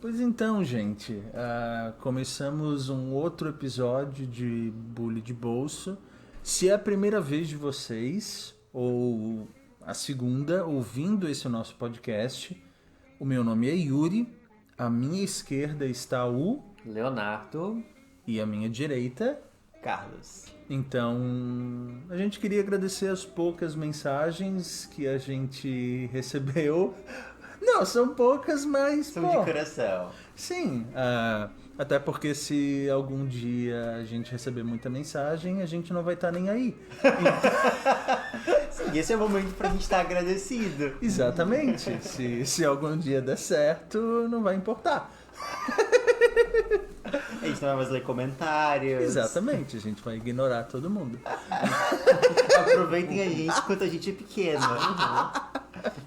Pois então, gente, começamos um outro episódio de Bully de Bolso. Se é a primeira vez de vocês, ou a segunda, ouvindo esse nosso podcast, o meu nome é Yuri, à minha esquerda está o... Leonardo e à minha direita... Carlos. Então, a gente queria agradecer as poucas mensagens que a gente recebeu. Não, são poucas, mas... São de coração. Sim, até porque se algum dia a gente receber muita mensagem, a gente não vai estar nem aí. Sim, esse é o momento pra gente estar agradecido. Exatamente. Se algum dia der certo, não vai importar. A gente não vai mais ler comentários. Exatamente, a gente vai ignorar todo mundo. Aproveitem a gente enquanto a gente é pequeno.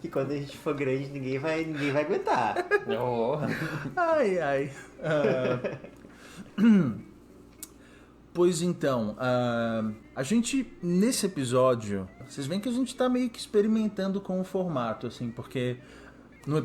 E quando a gente for grande, ninguém vai aguentar. Oh. Ai. Pois então, a gente, nesse episódio, vocês veem que a gente tá meio que experimentando com o formato, assim, porque num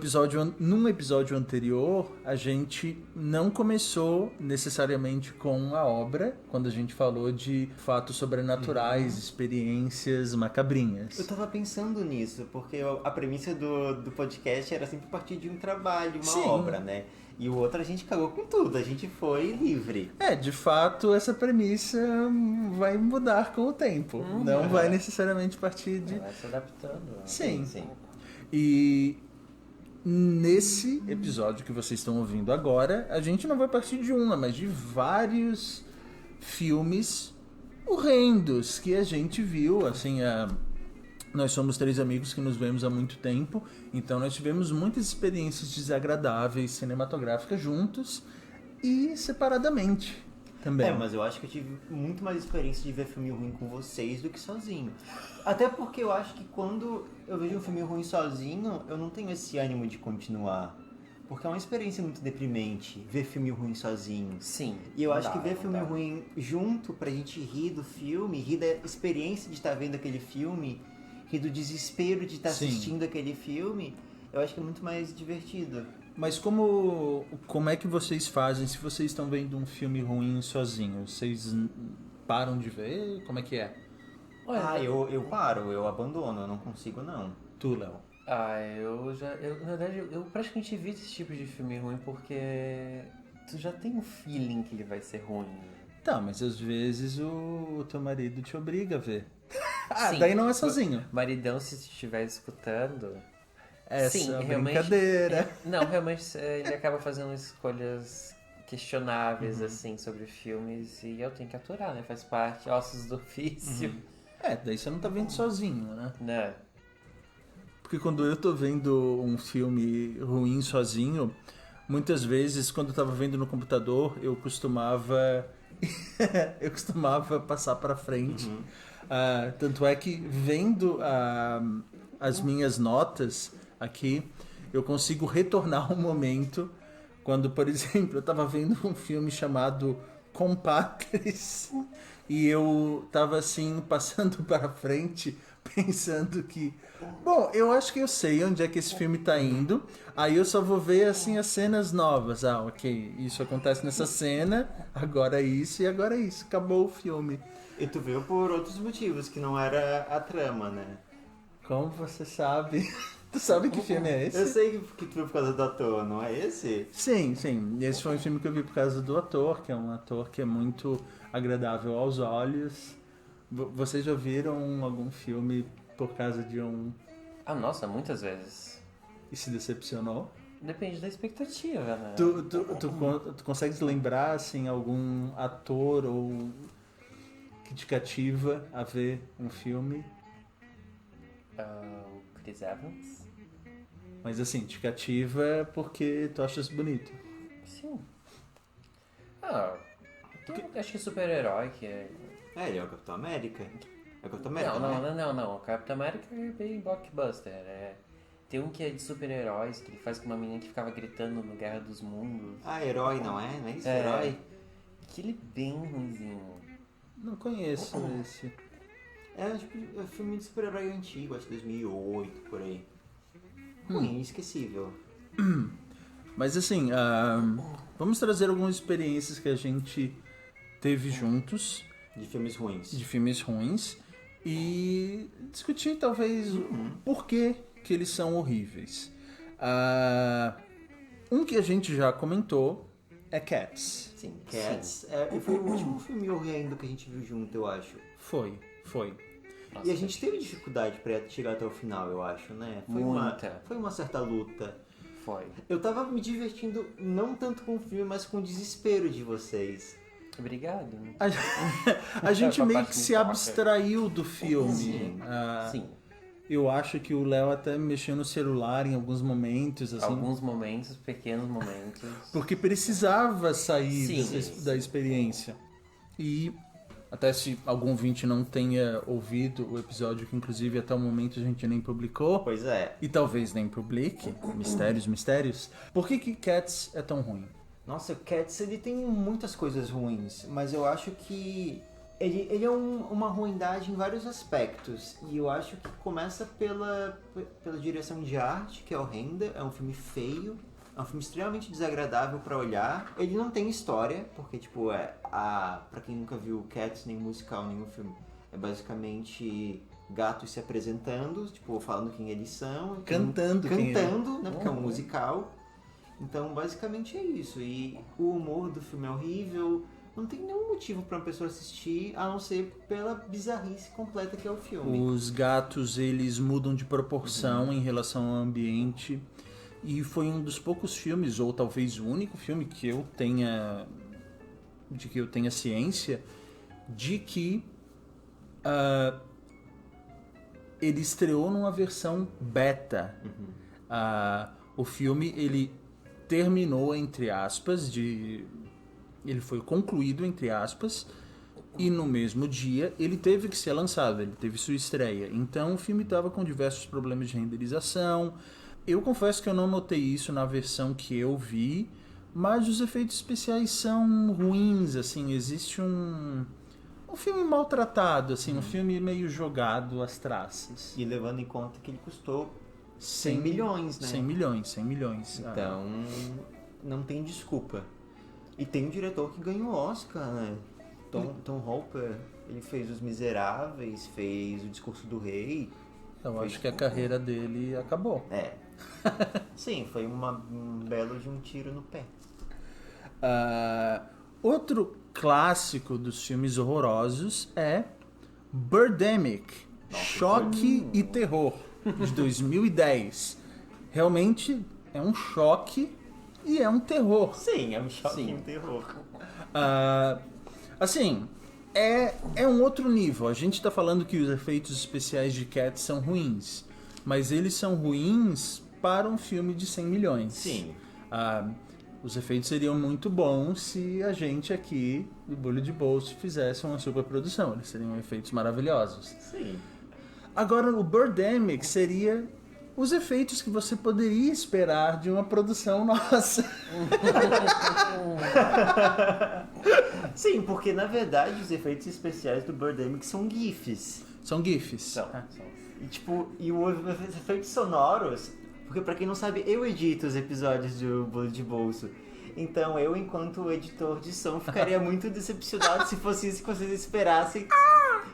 episódio anterior, a gente não começou necessariamente com a obra, quando a gente falou de fatos sobrenaturais, experiências macabrinhas. Eu tava pensando nisso, porque a premissa do podcast era sempre partir de um trabalho, uma obra, né? E o outro a gente cagou com tudo, a gente foi livre. De fato, essa premissa vai mudar com o tempo. Não vai necessariamente partir de... Vai se adaptando. Sim. E nesse episódio que vocês estão ouvindo agora, a gente não vai partir de uma, mas de vários filmes horrendos que a gente viu, assim, nós somos 3 amigos que nos vemos há muito tempo, então nós tivemos muitas experiências desagradáveis cinematográficas juntos e separadamente também. Mas eu acho que eu tive muito mais experiência de ver filme ruim com vocês do que sozinho. Até porque eu acho que quando eu vejo um filme ruim sozinho, eu não tenho esse ânimo de continuar. Porque é uma experiência muito deprimente ver filme ruim sozinho. Sim. E eu acho que ver filme ruim junto pra gente rir do filme, rir da experiência de estar vendo aquele filme, rir do desespero de estar assistindo aquele filme, eu acho que é muito mais divertido. Mas como é que vocês fazem se vocês estão vendo um filme ruim sozinhos? Vocês param de ver? Como é que é? Eu paro, eu abandono, eu não consigo não. Tu, Léo? Na verdade, eu praticamente evito esse tipo de filme ruim porque tu já tem um feeling que ele vai ser ruim. Tá, mas às vezes o teu marido te obriga a ver. Sim, daí não é sozinho. Maridão, se estiver escutando... Essa brincadeira. Realmente ele acaba fazendo escolhas questionáveis, assim, sobre filmes e eu tenho que aturar, né? Faz parte, ossos do ofício. Daí você não tá vendo sozinho, né? Né? Porque quando eu tô vendo um filme ruim sozinho, muitas vezes quando eu tava vendo no computador, eu costumava passar pra frente. Tanto é que vendo as minhas notas aqui, eu consigo retornar um momento quando, por exemplo, eu tava vendo um filme chamado Compadres e eu tava assim, passando para frente, pensando que, bom, eu acho que eu sei onde é que esse filme tá indo, aí eu só vou ver assim as cenas novas. Ok, isso acontece nessa cena, agora isso e agora isso, acabou o filme. E tu viu por outros motivos, que não era a trama, né? Como você sabe? Tu sabe que filme é esse? Eu sei que tu viu por causa do ator, não é esse? Sim. Esse foi um filme que eu vi por causa do ator, que é um ator que é muito agradável aos olhos. Vocês já viram algum filme por causa de um... Nossa, muitas vezes. E se decepcionou? Depende da expectativa, né? Tu consegues lembrar, assim, algum ator ou que te cativa a ver um filme? O Chris Evans. Mas assim, te cativa porque tu achas bonito. Sim. Acho que super-herói que é... Ele é o Capitão América. É o Capitão América, Não. O Capitão América é bem blockbuster. Tem um que é de super-heróis, que ele faz com uma menina que ficava gritando no Guerra dos Mundos. Herói, não é? Não é isso? Herói? Aquele bem ruimzinho. Não conheço esse. É tipo filme de super-herói antigo, acho que 2008, por aí. Ruim, inesquecível. Mas assim, vamos trazer algumas experiências que a gente teve juntos. De filmes ruins. De filmes ruins. E discutir talvez por que eles são horríveis. Um que a gente já comentou é Cats. Sim, Cats. Foi o último filme horrendo que a gente viu junto, eu acho. Foi. Nossa, E a gente teve dificuldade pra chegar até o final, eu acho, né? Foi uma certa luta. Foi. Eu tava me divertindo não tanto com o filme, mas com o desespero de vocês. Obrigado. A gente Essa meio parte que me se toca. abstraiu do filme. Sim. Eu acho que o Léo até mexeu no celular em alguns momentos, assim. Alguns momentos, pequenos momentos. Porque precisava sair Sim. da experiência. E até se algum ouvinte não tenha ouvido o episódio, que inclusive até o momento a gente nem publicou, Pois é. e talvez nem publique, mistérios, por que Cats é tão ruim? Nossa, o Cats, ele tem muitas coisas ruins, mas eu acho que ele é uma ruindade em vários aspectos. E eu acho que começa pela direção de arte, que é horrenda, é um filme feio, é um filme extremamente desagradável pra olhar. Ele não tem história, porque, tipo, pra quem nunca viu Cats, nem musical, nenhum filme, é basicamente gatos se apresentando, tipo, falando quem eles são. Cantando, né, porque é um musical. Então, basicamente é isso. E o humor do filme é horrível. Não tem nenhum motivo pra uma pessoa assistir, a não ser pela bizarrice completa que é o filme. Os gatos, eles mudam de proporção em relação ao ambiente. E foi um dos poucos filmes, ou talvez o único filme que eu tenha ciência de que ele estreou numa versão beta. O filme, ele terminou, entre aspas, ele foi concluído, entre aspas, e no mesmo dia ele teve que ser lançado, ele teve sua estreia. Então o filme estava com diversos problemas de renderização. Eu confesso que eu não notei isso na versão que eu vi, mas os efeitos especiais são ruins, assim, existe um filme maltratado, assim, um filme meio jogado às traças. E levando em conta que ele custou 100 milhões, né? 100 milhões. Então, não tem desculpa. E tem um diretor que ganhou Oscar, né? Tom Hopper, ele fez Os Miseráveis, fez O Discurso do Rei. Eu acho que a carreira dele acabou. Sim, foi um belo de um tiro no pé. Outro clássico dos filmes horrorosos é Birdemic, Choque e Terror, de 2010. Realmente é um choque e é um terror. Sim, é um choque e um terror. Assim, é um outro nível. A gente tá falando que os efeitos especiais de Cats são ruins, mas eles são ruins para um filme de 100 milhões. Sim. Os efeitos seriam muito bons se a gente aqui, do Bolho de Bolso, fizesse uma superprodução. Eles seriam efeitos maravilhosos. Sim. Agora, o Birdemic seria os efeitos que você poderia esperar de uma produção nossa. Sim, porque na verdade os efeitos especiais do Birdemic são GIFs. São GIFs. São. E tipo, os efeitos sonoros, porque pra quem não sabe, eu edito os episódios do Bolho de Bolso. Então eu, enquanto editor de som, ficaria muito decepcionado se fosse isso que vocês esperassem.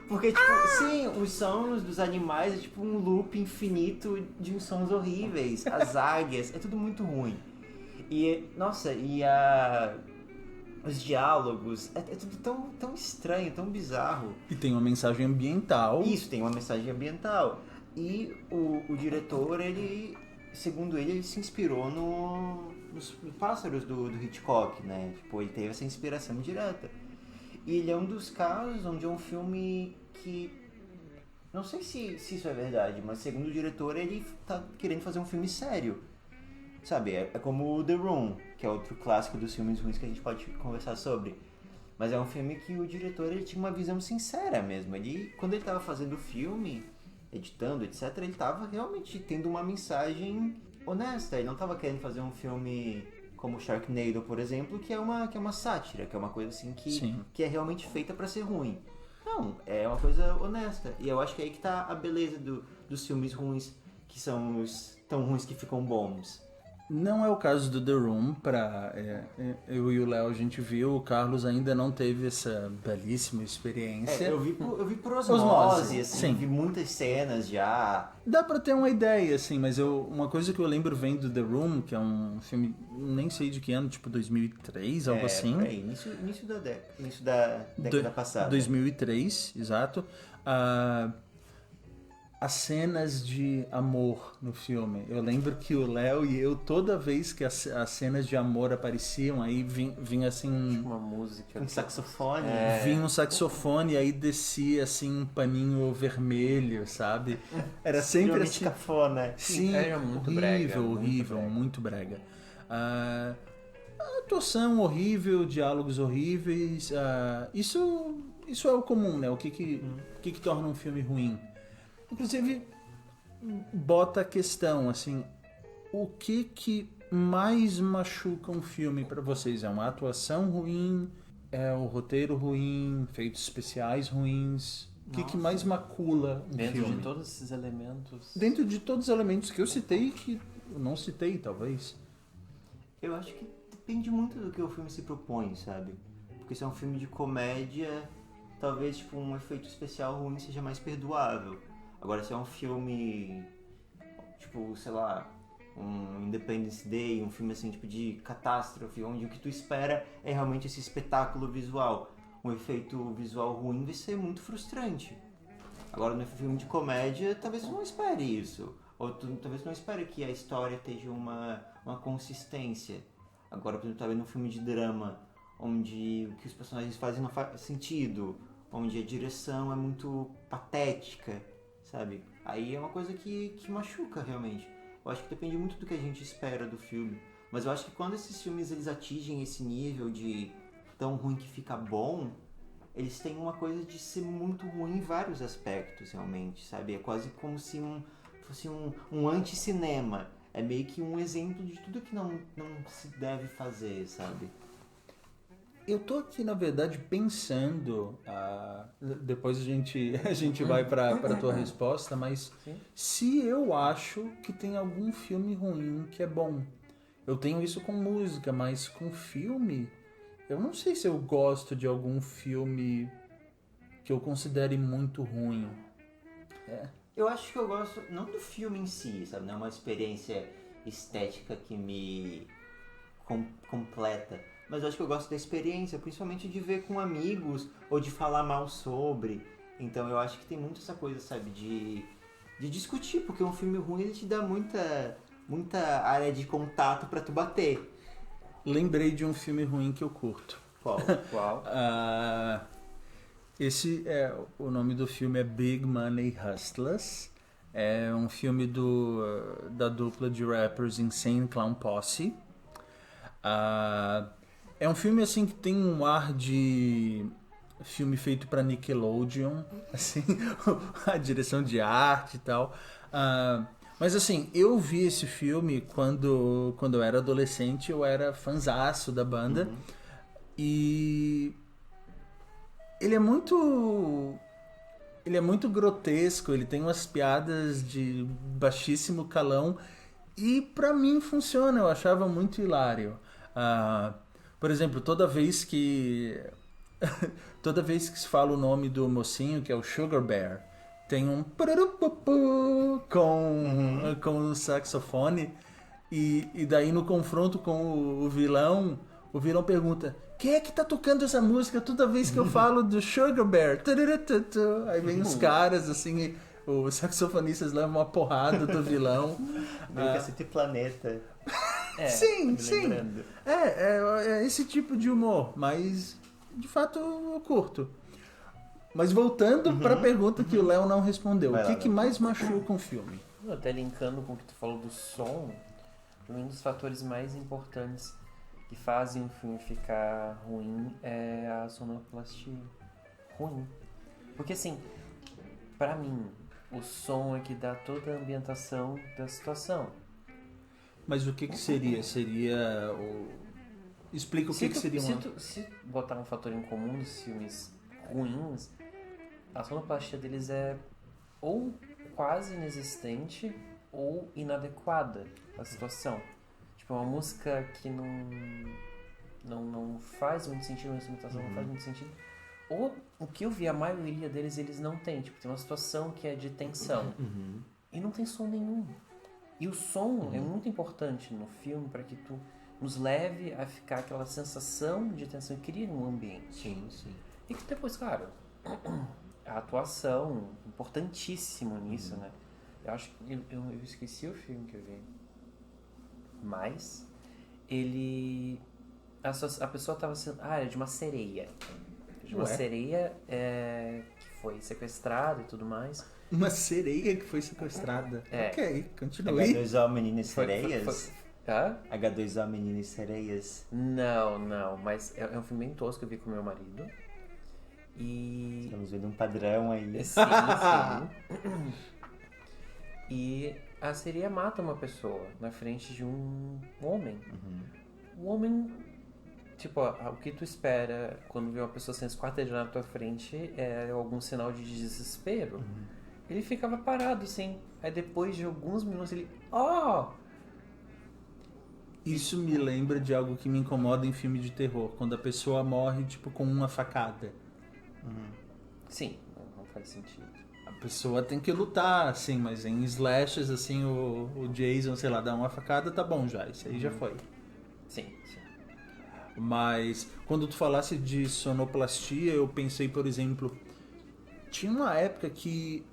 Porque, tipo, sim, os sons dos animais é tipo um loop infinito de uns sons horríveis. As águias, é tudo muito ruim. E, nossa, os diálogos, é tudo tão estranho, tão bizarro. E tem uma mensagem ambiental. Isso, tem uma mensagem ambiental. E o diretor, segundo ele se inspirou nos pássaros do Hitchcock, né? Tipo, ele teve essa inspiração direta. E ele é um dos casos onde é um filme que... Não sei se isso é verdade, mas segundo o diretor, ele tá querendo fazer um filme sério. Sabe, é como The Room, que é outro clássico dos filmes ruins que a gente pode conversar sobre. Mas é um filme que o diretor, ele tinha uma visão sincera mesmo. Quando ele tava fazendo o filme, editando, etc., ele tava realmente tendo uma mensagem honesta. Ele não tava querendo fazer um filme como Sharknado, por exemplo, que é uma sátira, que é uma coisa assim que é realmente feita pra ser ruim. Não, é uma coisa honesta. E eu acho que é aí que tá a beleza dos filmes ruins, que são os tão ruins que ficam bons. Não é o caso do The Room, eu e o Léo a gente viu, o Carlos ainda não teve essa belíssima experiência. Eu vi por osmose, Osmose, assim, sim. vi muitas cenas já. Dá pra ter uma ideia, assim, mas uma coisa que eu lembro vendo The Room, que é um filme, nem sei de que ano, tipo 2003, algo assim. Início da década passada. 2003, exato. As cenas de amor no filme. Eu lembro que o Léo e eu, toda vez que as cenas de amor apareciam, aí vinha assim... Uma música. Um saxofone. Vinha um saxofone e aí descia assim um paninho vermelho, sabe? Era sempre assim... cafona. Sim, Era muito horrível, brega, muito brega. A atuação horrível, diálogos horríveis. Isso é o comum, né? O que torna um filme ruim? Inclusive, bota a questão, assim, o que mais machuca um filme pra vocês? É uma atuação ruim? É o roteiro ruim? Efeitos especiais ruins? O que mais macula um Dentro filme? de todos esses elementos. Dentro de todos os elementos que eu citei e que eu não citei, talvez. Eu acho que depende muito do que o filme se propõe, sabe? Porque se é um filme de comédia, talvez tipo um efeito especial ruim seja mais perdoável. Agora, se é um filme, tipo, sei lá, um Independence Day, um filme assim, tipo, de catástrofe, onde o que tu espera é realmente esse espetáculo visual, um efeito visual ruim vai ser muito frustrante. Agora, no filme de comédia, talvez tu não espere isso. Ou talvez tu não espere que a história tenha uma consistência. Agora, por exemplo, talvez num filme de drama, onde o que os personagens fazem não faz sentido, onde a direção é muito patética, sabe? Aí é uma coisa que machuca realmente. Eu acho que depende muito do que a gente espera do filme. Mas eu acho que quando esses filmes eles atingem esse nível de tão ruim que fica bom, eles têm uma coisa de ser muito ruim em vários aspectos, realmente, sabe? É quase como se fosse um anti-cinema. É meio que um exemplo de tudo que não se deve fazer, sabe? Eu tô aqui, na verdade, pensando, depois a gente vai pra tua resposta, mas Sim. se eu acho que tem algum filme ruim que é bom. Eu tenho isso com música, mas com filme, eu não sei se eu gosto de algum filme que eu considere muito ruim. Eu acho que eu gosto, não do filme em si, sabe? Não é uma experiência estética que me completa. Mas eu acho que eu gosto da experiência, principalmente de ver com amigos ou de falar mal sobre. Então eu acho que tem muito essa coisa, sabe? De discutir, porque um filme ruim ele te dá muita área de contato pra tu bater. Lembrei de um filme ruim que eu curto. Qual? O nome do filme é Big Money Hustlers. É um filme da dupla de rappers Insane Clown Posse. É um filme assim que tem um ar de filme feito para Nickelodeon, assim, a direção de arte e tal. Mas assim, eu vi esse filme quando eu era adolescente, eu era fanzaço da banda. E ele é muito grotesco, ele tem umas piadas de baixíssimo calão e pra mim funciona, eu achava muito hilário. Por exemplo, toda vez que se fala o nome do mocinho, que é o Sugar Bear, tem um com o saxofone e daí no confronto com o vilão pergunta: quem é que tá tocando essa música toda vez que eu falo do Sugar Bear? Aí vem os caras assim, os saxofonistas levam uma porrada do vilão. Meio Cacete Planeta. Sim. Lembrando. É esse tipo de humor, mas de fato eu curto. Mas voltando pra pergunta que o Léo não respondeu, o que mais machuca um filme? Até linkando com o que tu falou do som, um dos fatores mais importantes que fazem um filme ficar ruim é a sonoplastia ruim. Porque assim, pra mim, o som é que dá toda a ambientação da situação. Mas o que seria? Explica o que seria Se botar um fator em comum dos filmes ruins, a sonoplastia deles é ou quase inexistente ou inadequada à situação. Tipo, uma música que não faz muito sentido, uma instrumentação não faz muito sentido. Ou o que eu vi, a maioria deles, eles não tem. Tipo, tem uma situação que é de tensão. E não tem som nenhum. E o som é muito importante no filme para que tu nos leve a ficar aquela sensação de tensão e cria um ambiente. Sim, sim. E que depois, claro, a atuação, importantíssimo nisso, né? Eu acho que eu esqueci o filme que eu vi. Mas ele... A pessoa estava sendo... era de uma sereia. De uma Ué? sereia que foi sequestrada e tudo mais. Uma sereia que foi sequestrada. É. Ok, continue. H2O Meninas Foi- Sereias? Hã? H2O Meninas Sereias? Não, mas é um filme bem tosco que eu vi com meu marido. E... Estamos vendo um padrão aí. Sim. E a sereia mata uma pessoa na frente de um homem. O homem, tipo, o que tu espera quando vê uma pessoa sendo esquartejada na tua frente é algum sinal de desespero. Ele ficava parado, assim. Aí depois de alguns minutos ele... Isso me lembra de algo que me incomoda em filme de terror. Quando a pessoa morre, tipo, com uma facada. Sim, não faz sentido. A pessoa tem que lutar, assim, mas em slashes, assim, o Jason, sei lá, dá uma facada, tá bom já. Isso aí já foi. Sim. Mas quando tu falasse de sonoplastia, eu pensei, por exemplo, tinha uma época que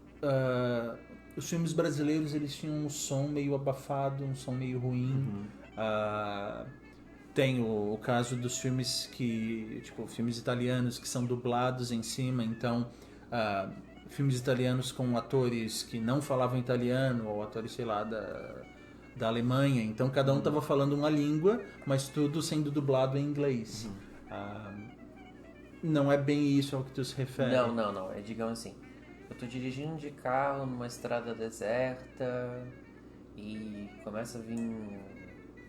os filmes brasileiros eles tinham um som meio abafado, um som meio ruim. Tem o caso dos filmes filmes italianos que são dublados em cima, então filmes italianos com atores que não falavam italiano ou atores, sei lá, da Alemanha, então cada um estava falando uma língua, mas tudo sendo dublado em inglês. Não é bem isso ao que tu se refere. Não. Digamos assim, eu tô dirigindo de carro numa estrada deserta e começa a vir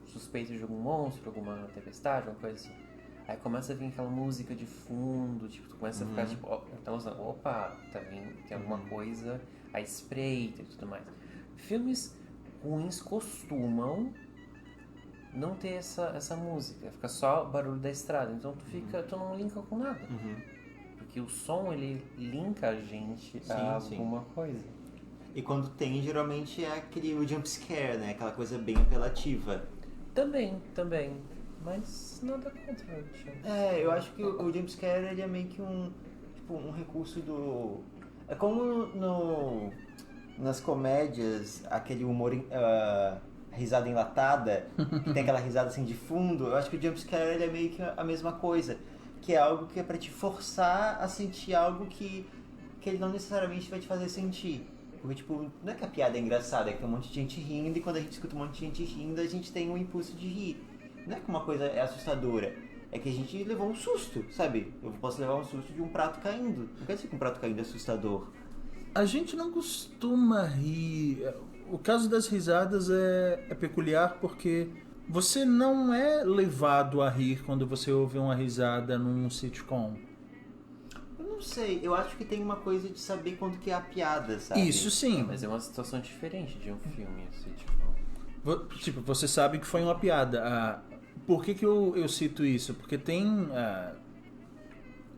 suspeito de algum monstro, alguma tempestade, alguma coisa assim. Aí começa a vir aquela música de fundo, tipo, tu começa a ficar tipo, opa, tá vindo, tem alguma coisa à espreita e tudo mais. Filmes ruins costumam não ter essa música, fica só o barulho da estrada, então tu não linka com nada. Porque o som, ele linka a gente a alguma coisa. E quando tem, geralmente é o jump scare, né? Aquela coisa bem apelativa. Também. Mas nada contra. Eu acho que o jump scare ele é meio que um recurso do... É como nas comédias, aquele humor, risada enlatada, que tem aquela risada assim de fundo. Eu acho que o jump scare ele é meio que a mesma coisa. Que é algo que é pra te forçar a sentir algo que ele não necessariamente vai te fazer sentir. Porque, tipo, não é que a piada é engraçada, é que tem um monte de gente rindo, e quando a gente escuta um monte de gente rindo, a gente tem um impulso de rir. Não é que uma coisa é assustadora, é que a gente levou um susto, sabe? Eu posso levar um susto de um prato caindo. Não quer dizer que um prato caindo é assustador. A gente não costuma rir. O caso das risadas é peculiar porque você não é levado a rir quando você ouve uma risada num sitcom. Eu não sei, eu acho que tem uma coisa de saber quando que é a piada, sabe? Isso sim. Mas é uma situação diferente de um filme, assim, Tipo, você sabe que foi uma piada. Por que eu cito isso? Porque tem...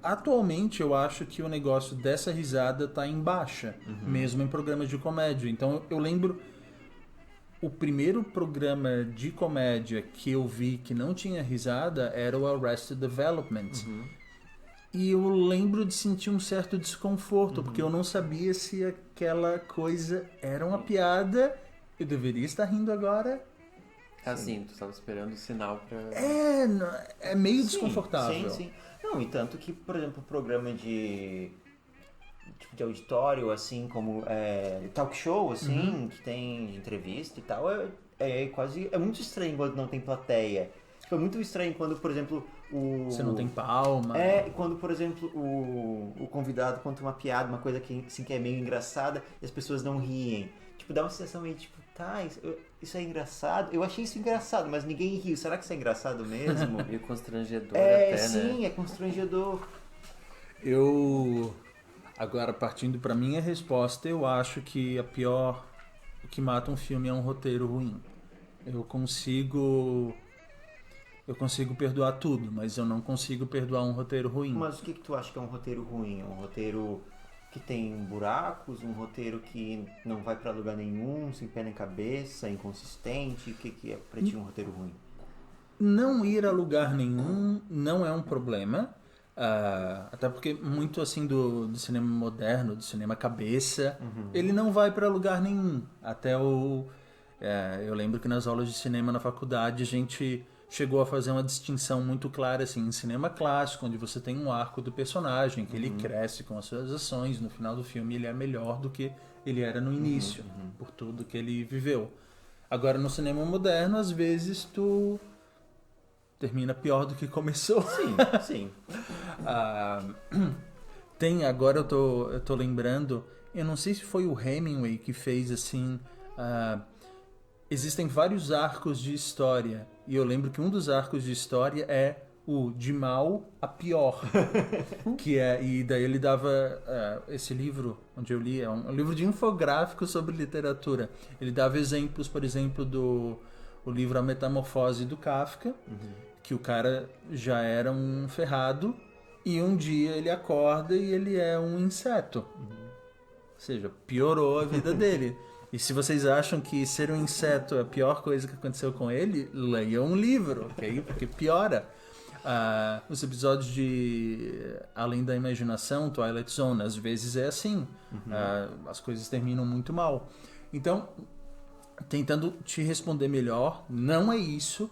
atualmente eu acho que o negócio dessa risada tá em baixa, mesmo em programas de comédia. Então eu lembro o primeiro programa de comédia que eu vi que não tinha risada era o Arrested Development. E eu lembro de sentir um certo desconforto, porque eu não sabia se aquela coisa era uma piada. Eu deveria estar rindo agora. Assim, tu estava esperando o sinal pra... É meio desconfortável. Sim. Não, e tanto que, por exemplo, o programa de auditório, assim, como talk show, assim, que tem entrevista e tal, é muito estranho quando não tem plateia. Tipo, é muito estranho quando, por exemplo, Você não tem palma. Quando, por exemplo, o convidado conta uma piada, uma coisa que, assim, que é meio engraçada e as pessoas não riem. Tipo, dá uma sensação meio tipo, isso é engraçado? Eu achei isso engraçado, mas ninguém riu. Será que isso é engraçado mesmo? Meio constrangedor até, sim, né? é constrangedor. Agora, partindo pra minha resposta, eu acho que o que mata um filme é um roteiro ruim. Eu consigo perdoar tudo, mas eu não consigo perdoar um roteiro ruim. Mas o que tu acha que é um roteiro ruim? Um roteiro que tem buracos? Um roteiro que não vai pra lugar nenhum, sem pé nem cabeça, inconsistente? O que é pra ti um roteiro ruim? Não ir a lugar nenhum não é um problema. Até porque muito assim do cinema moderno, do cinema cabeça, ele não vai pra lugar nenhum. Eu lembro que nas aulas de cinema na faculdade a gente chegou a fazer uma distinção muito clara assim, em cinema clássico, onde você tem um arco do personagem, que ele cresce com as suas ações, no final do filme ele é melhor do que ele era no início, por tudo que ele viveu. Agora no cinema moderno, às vezes tu termina pior do que começou. Sim, sim. Agora eu tô lembrando, eu não sei se foi o Hemingway que fez assim, existem vários arcos de história, e eu lembro que um dos arcos de história é o de mal a pior, e daí ele dava esse livro onde eu li, é um livro de infográfico sobre literatura. Ele dava exemplos, por exemplo, o livro A Metamorfose do Kafka, que o cara já era um ferrado e um dia ele acorda e ele é um inseto. Ou seja, piorou a vida dele. E se vocês acham que ser um inseto é a pior coisa que aconteceu com ele, leiam um livro, ok? Porque piora. Os episódios de Além da Imaginação, Twilight Zone, às vezes é assim. As coisas terminam muito mal. Então, tentando te responder melhor, não é isso.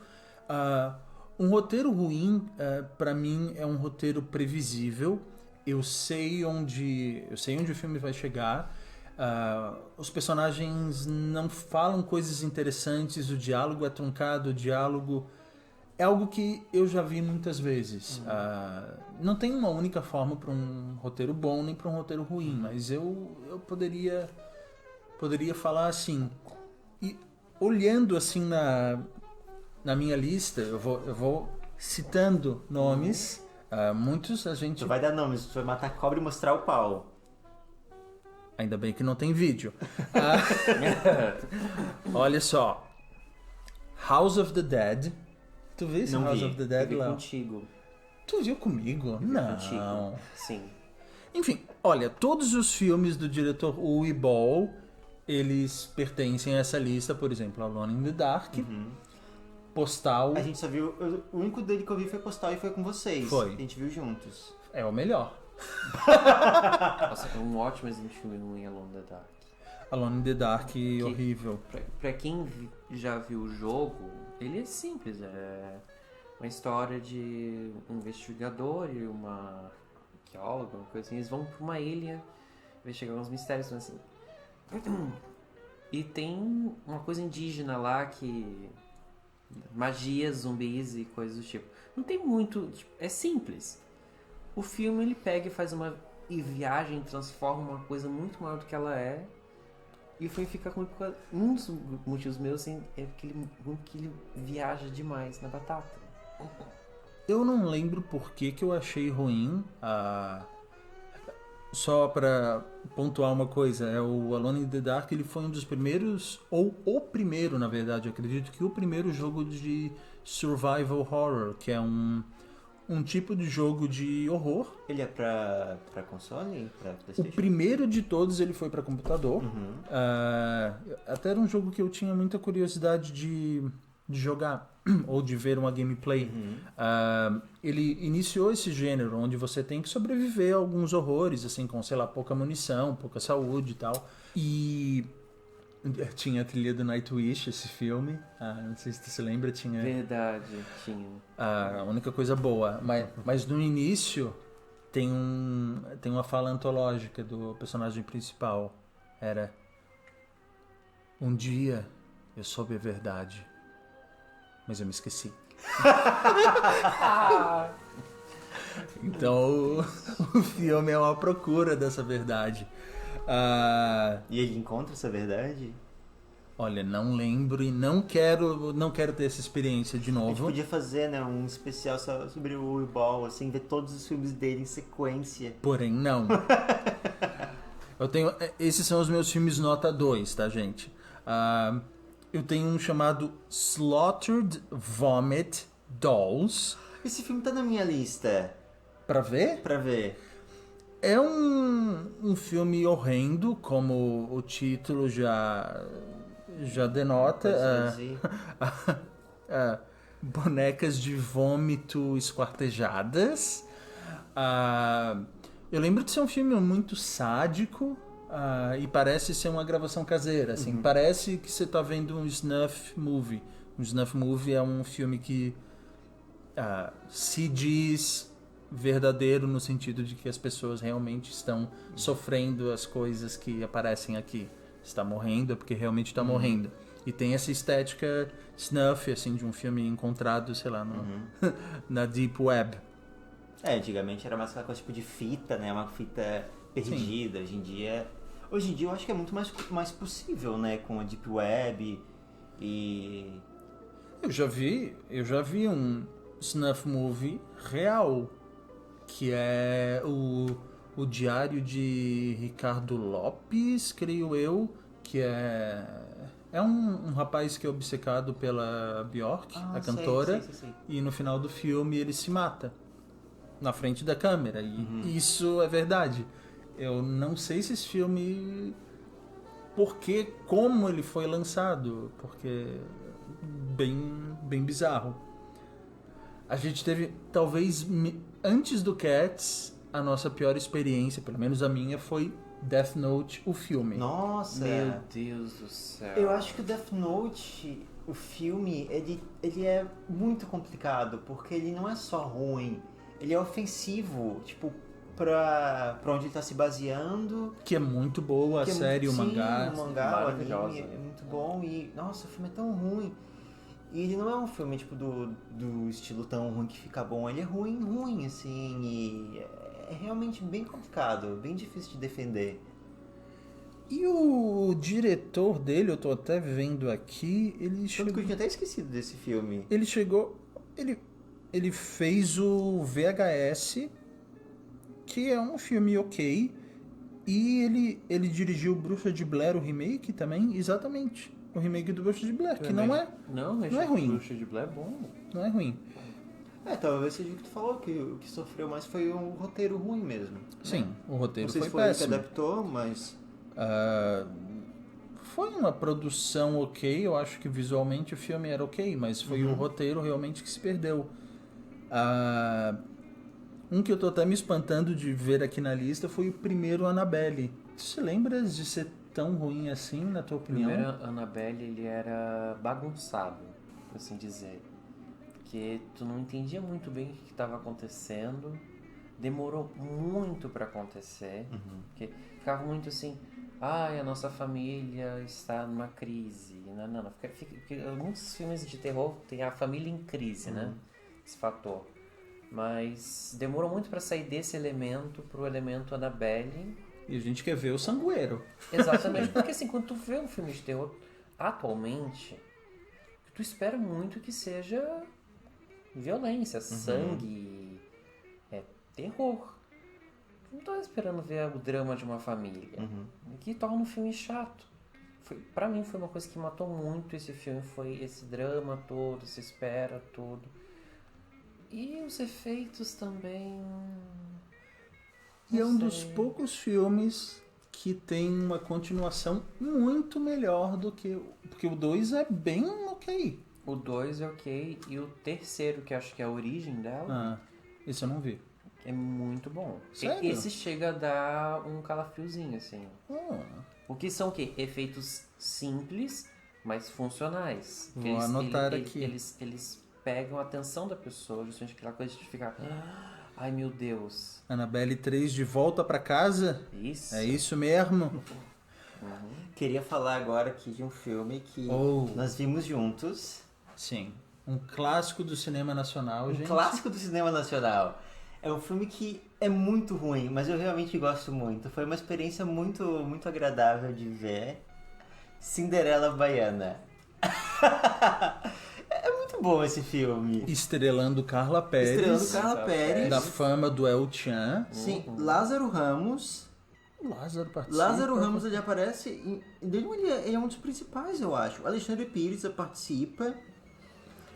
Um roteiro ruim, pra mim, é um roteiro previsível. Eu sei onde o filme vai chegar. Os personagens não falam coisas interessantes, o diálogo é truncado, o diálogo é algo que eu já vi muitas vezes. Não tem uma única forma para um roteiro bom nem para um roteiro ruim, mas eu poderia falar assim. E olhando assim na minha lista, eu vou citando nomes. Muitos a gente... Tu vai dar nomes, tu vai matar a cobra e mostrar o pau. Ainda bem que não tem vídeo. Olha só. House of the Dead. Tu viu esse House of the Dead, Léo? Contigo. Tu viu comigo? Não. Contigo. Sim. Enfim, olha, todos os filmes do diretor Uwe Boll, eles pertencem a essa lista, por exemplo, Alone in the Dark, Postal... A gente só viu... O único dele que eu vi foi Postal e foi com vocês. Foi. A gente viu juntos. É o melhor. Nossa, é um ótimo exemplo de filme no Alone in the Dark. Alone in the Dark, horrível. Pra quem já viu o jogo, ele é simples. É uma história de um investigador e uma arqueóloga, uma coisa assim. Eles vão pra uma ilha investigar uns mistérios, assim. E tem uma coisa indígena lá que... magia, zumbis e coisas do tipo. Não tem muito... é simples. O filme, ele pega e faz uma viagem, transforma uma coisa muito maior do que ela é. E o filme fica com... Um dos motivos meus assim, é que ele viaja demais na batata. Eu não lembro por que eu achei ruim. Só pra pontuar uma coisa, o Alone in the Dark, ele foi um dos primeiros, ou o primeiro, na verdade, eu acredito que o primeiro jogo de survival horror, que é um tipo de jogo de horror. Ele é pra console? Pra PlayStation? O primeiro de todos ele foi pra computador. Até era um jogo que eu tinha muita curiosidade de jogar ou de ver uma gameplay. Ele iniciou esse gênero onde você tem que sobreviver a alguns horrores, assim, com, sei lá, pouca munição, pouca saúde e tal. E tinha a trilha do Nightwish, esse filme. Não sei se você se lembra, tinha... Verdade, tinha. A única coisa boa. Mas no início tem uma fala antológica do personagem principal. Era: um dia eu soube a verdade, mas eu me esqueci. Então o filme é uma procura dessa verdade. E ele encontra essa verdade? Olha, não lembro e não quero ter essa experiência de novo. A gente podia fazer, né, um especial só sobre o Uwe Boll, assim, ver todos os filmes dele em sequência. Porém, não. Esses são os meus filmes nota 2, tá, gente? eu tenho um chamado Slaughtered Vomit Dolls. Esse filme tá na minha lista Pra ver? pra ver. É um filme horrendo, como o título já denota. Bonecas de vômito esquartejadas. Eu lembro de ser um filme muito sádico e parece ser uma gravação caseira. Assim, parece que você está vendo um snuff movie. Um snuff movie é um filme que se diz verdadeiro no sentido de que as pessoas realmente estão sofrendo as coisas que aparecem aqui. Está morrendo é porque realmente está morrendo. E tem essa estética snuff, assim, de um filme encontrado, sei lá, na Deep Web. Antigamente era mais aquela coisa tipo de fita, né? Uma fita perdida. Hoje em dia eu acho que é muito mais possível, né? Com a Deep Web e... Eu já vi um snuff movie real, que é o Diário de Ricardo Lopes, creio eu, que é um rapaz que é obcecado pela Björk, a cantora, sei. e no final do filme ele se mata na frente da câmera, e isso é verdade. Eu não sei se esse filme... como ele foi lançado, porque bem bizarro. A gente teve, talvez, antes do Cats, a nossa pior experiência, pelo menos a minha, foi Death Note, o filme. Nossa! Meu Deus do céu. Eu acho que o Death Note, o filme, ele é muito complicado, porque ele não é só ruim, ele é ofensivo, tipo, pra onde ele tá se baseando. Que é muito boa a série, o mangá. O mangá, o anime é muito bom e, nossa, o filme é tão ruim. E ele não é um filme, tipo, do estilo tão ruim que fica bom, ele é ruim, assim, e é realmente bem complicado, bem difícil de defender. E o diretor dele, eu tô até vendo aqui, ele Tanto que eu tinha até esquecido desse filme. Ele chegou... Ele fez o VHS, que é um filme ok, e ele dirigiu Bruxa de Blair, o remake também, exatamente. O remake do Bruxa de Blair, que não é ruim. Bruxa de Blair é bom. Não é ruim. Talvez seja o que tu falou, que o que sofreu mais foi um roteiro ruim mesmo. Sim, o roteiro Não sei foi se foi ele que péssimo. adaptou, mas... Foi uma produção ok, eu acho que visualmente o filme era ok, mas foi o roteiro realmente que se perdeu. Um que eu tô até me espantando de ver aqui na lista foi o primeiro Annabelle. Tu se lembra de ser tão ruim assim, na tua O opinião? primeiro Annabelle, ele era bagunçado, por assim dizer. Porque tu não entendia muito bem o que estava acontecendo. Demorou muito para acontecer. Porque ficava muito assim... a nossa família está numa crise. Não. Porque muitos filmes de terror tem a família em crise, né? Esse fator. Mas demorou muito para sair desse elemento pro elemento Annabelle. E a gente quer ver o sangueiro. Exatamente, porque assim, quando tu vê um filme de terror atualmente, tu espera muito que seja violência, sangue, terror. Tu não tá esperando ver o drama de uma família, que torna um filme chato. Pra mim foi uma coisa que matou muito esse filme, foi esse drama todo, essa espera tudo. E os efeitos também... E é um dos poucos filmes que tem uma continuação muito melhor do que... Porque o 2 é bem ok. O 2 é ok, e o terceiro, que acho que é a origem dela... esse eu não vi. É muito bom. Sério? Esse chega a dar um calafriozinho, assim. O que são o quê? Efeitos simples, mas funcionais. Vou anotar aqui. Eles pegam a atenção da pessoa, justamente aquela coisa de ficar... Ai, meu Deus. Annabelle 3 de volta pra casa? Isso. É isso mesmo? Queria falar agora aqui de um filme que nós vimos juntos. Sim. Um clássico do cinema nacional, gente. Clássico do cinema nacional. É um filme que é muito ruim, mas eu realmente gosto muito. Foi uma experiência muito, muito agradável de ver. Cinderela Baiana. É muito bom esse filme. Estrelando Carla Pérez. Estrelando Carla Pérez. Da fama do El Chan. Sim, Lázaro Ramos, O Lázaro participa. Lázaro Ramos, ele aparece... Ele é um dos principais, eu acho. Alexandre Pires participa.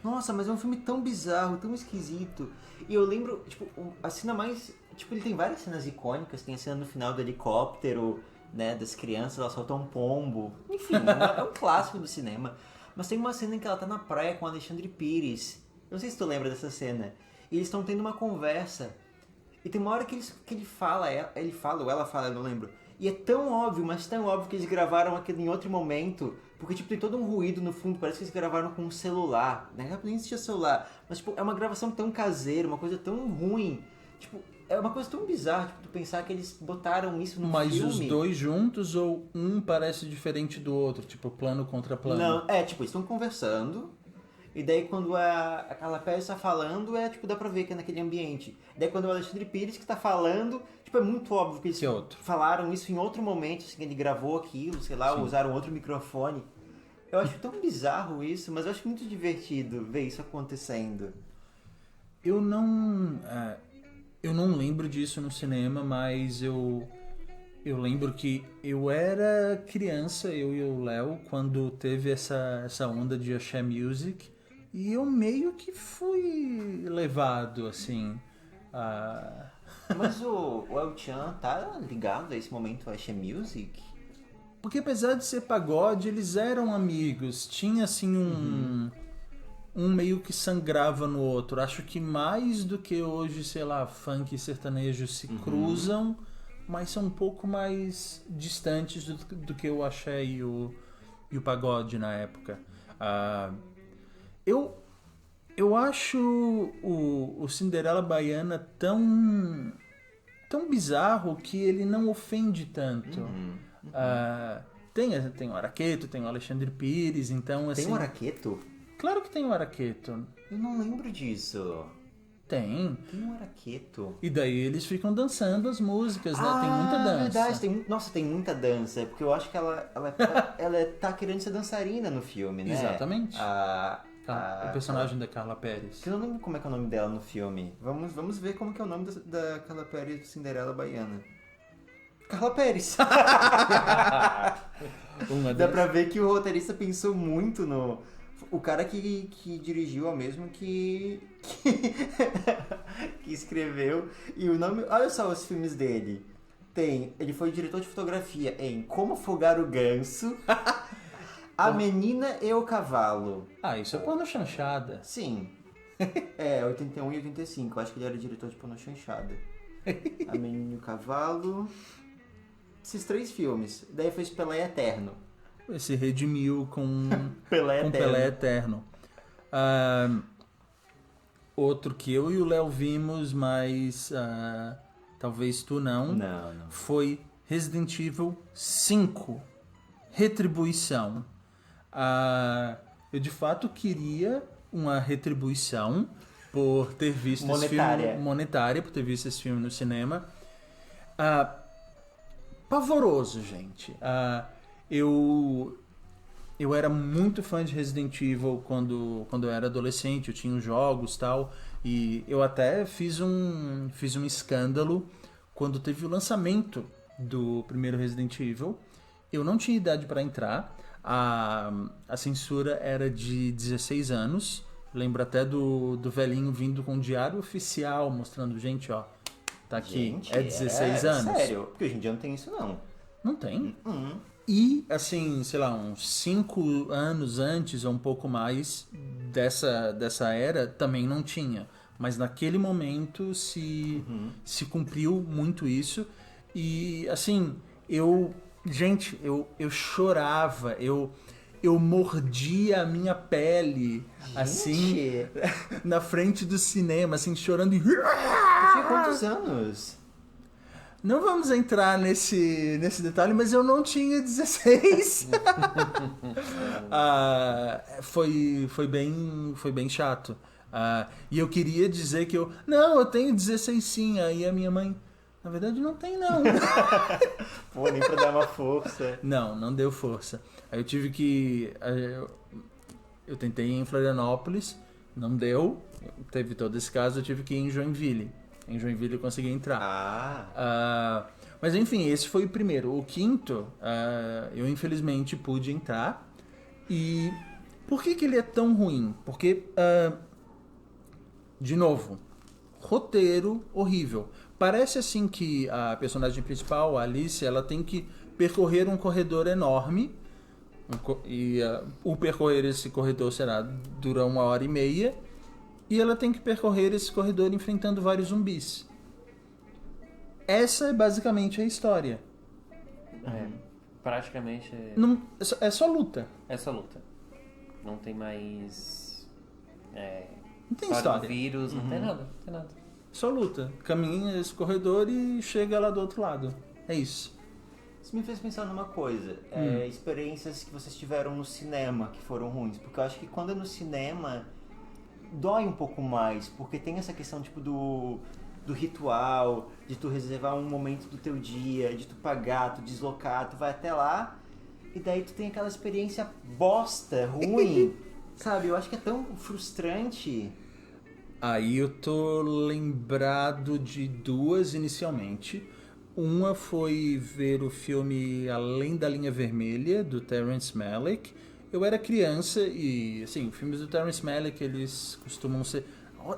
Nossa, mas é um filme tão bizarro, tão esquisito. E eu lembro, tipo, a cena mais... Tipo, ele tem várias cenas icônicas. Tem a cena no final do helicóptero, né? Das crianças, ela solta um pombo. Enfim, é um clássico do cinema. Mas tem uma cena em que ela tá na praia com o Alexandre Pires. Eu não sei se tu lembra dessa cena. E eles estão tendo uma conversa. E tem uma hora que ele fala, ou ela fala, eu não lembro. E é tão óbvio, mas tão óbvio que eles gravaram aquilo em outro momento. Porque, tipo, tem todo um ruído no fundo, parece que eles gravaram com um celular. Na real, nem existia celular. Mas, tipo, é uma gravação tão caseira, uma coisa tão ruim. Tipo, é uma coisa tão bizarra, tipo, tu pensar que eles botaram isso no filme. Mas os dois juntos ou um parece diferente do outro? Tipo, plano contra plano? Não, tipo, eles estão conversando. E daí quando a Carla Pérez está falando, tipo, dá pra ver que é naquele ambiente. Daí quando o Alexandre Pires que tá falando, tipo, é muito óbvio que eles falaram isso em outro momento, assim, que ele gravou aquilo, sei lá, usaram outro microfone. Eu acho tão bizarro isso, mas eu acho muito divertido ver isso acontecendo. Eu não lembro disso no cinema, mas eu lembro que eu era criança, eu e o Léo, quando teve essa onda de Axé Music, e eu meio que fui levado, assim, a... Mas o El Chan tá ligado a esse momento Axé Music? Porque apesar de ser pagode, eles eram amigos, tinha assim um meio que sangrava no outro. Acho que mais do que hoje, sei lá, funk e sertanejo se cruzam, mas são um pouco mais distantes do que o axé e o pagode na época. Eu acho o Cinderela Baiana tão bizarro que ele não ofende tanto. Tem o Araqueto, tem o Alexandre Pires, então assim... Tem o Araqueto? Claro que tem o Araqueto. Eu não lembro disso. Tem. Tem um Araqueto. E daí eles ficam dançando as músicas, né? Tem muita dança. Verdade. Nossa, tem muita dança. Porque eu acho que ela tá querendo ser dançarina no filme, né? Exatamente. O personagem da Carla Pérez. Eu não lembro como é que é o nome dela no filme. Vamos ver como que é o nome da Carla Pérez de Cinderela Baiana. Carla Pérez. Dá pra ver que o roteirista pensou muito no... O cara que dirigiu é o mesmo que escreveu. E o nome... Olha só os filmes dele. Ele foi diretor de fotografia em Como Afogar o Ganso, A Menina e o Cavalo. Isso é porno chanchada. Sim. 81 e 85. Eu acho que ele era diretor de porno chanchada. A Menina e o Cavalo. Esses 3 filmes. Daí fez Pelé Eterno. Se redimiu com Pelé Eterno. Outro que eu e o Léo vimos, mas talvez tu não. Foi Resident Evil 5. Retribuição. Eu de fato queria uma retribuição por ter visto esse filme monetária, por ter visto esse filme no cinema. Pavoroso, gente. Eu era muito fã de Resident Evil quando eu era adolescente, eu tinha os jogos e tal, e eu até fiz um escândalo quando teve o lançamento do primeiro Resident Evil. Eu não tinha idade para entrar, a censura era de 16 anos, lembro até do velhinho vindo com um diário oficial mostrando, gente, ó, tá aqui, gente, é 16 anos. Sério? Porque hoje em dia não tem isso não. Não tem? E, assim, sei lá, uns 5 anos antes ou um pouco mais dessa era, também não tinha. Mas naquele momento se cumpriu muito isso. E, assim, eu chorava, eu mordia a minha pele, assim, na frente do cinema, assim, chorando e... Tinha quantos anos? Não vamos entrar nesse detalhe, mas eu não tinha 16. Foi bem chato. E eu queria dizer que eu tenho 16 sim. Aí a minha mãe, na verdade não tem não. Pô, nem pra dar uma força. Não deu força. Aí eu tive que... Eu tentei em Florianópolis, não deu. Teve todo esse caso, eu tive que ir em Joinville. Em Joinville eu consegui entrar. Mas enfim, esse foi o primeiro. O quinto, eu infelizmente pude entrar. E por que ele é tão ruim? Porque, de novo, roteiro horrível. Parece assim que a personagem principal, a Alice, ela tem que percorrer um corredor enorme. E o percorrer esse corredor dura 1h30. E ela tem que percorrer esse corredor enfrentando vários zumbis. Essa é basicamente a história. Praticamente Não, é só luta. é só luta. Não tem mais. Não tem Do história. vírus, não tem nada, não tem nada. Só luta. Caminha esse corredor e chega lá do outro lado. É isso. Isso me fez pensar numa coisa. Experiências que vocês tiveram no cinema que foram ruins. Porque eu acho que quando é no cinema, dói um pouco mais. Porque tem essa questão tipo do ritual, de tu reservar um momento do teu dia, de tu pagar, tu deslocar, tu vai até lá e daí tu tem aquela experiência bosta, ruim. Sabe, eu acho que é tão frustrante. Aí eu tô lembrado de duas inicialmente. Uma foi ver o filme Além da Linha Vermelha, do Terrence Malick. Eu era criança e, assim, filmes do Terrence Malick, eles costumam ser...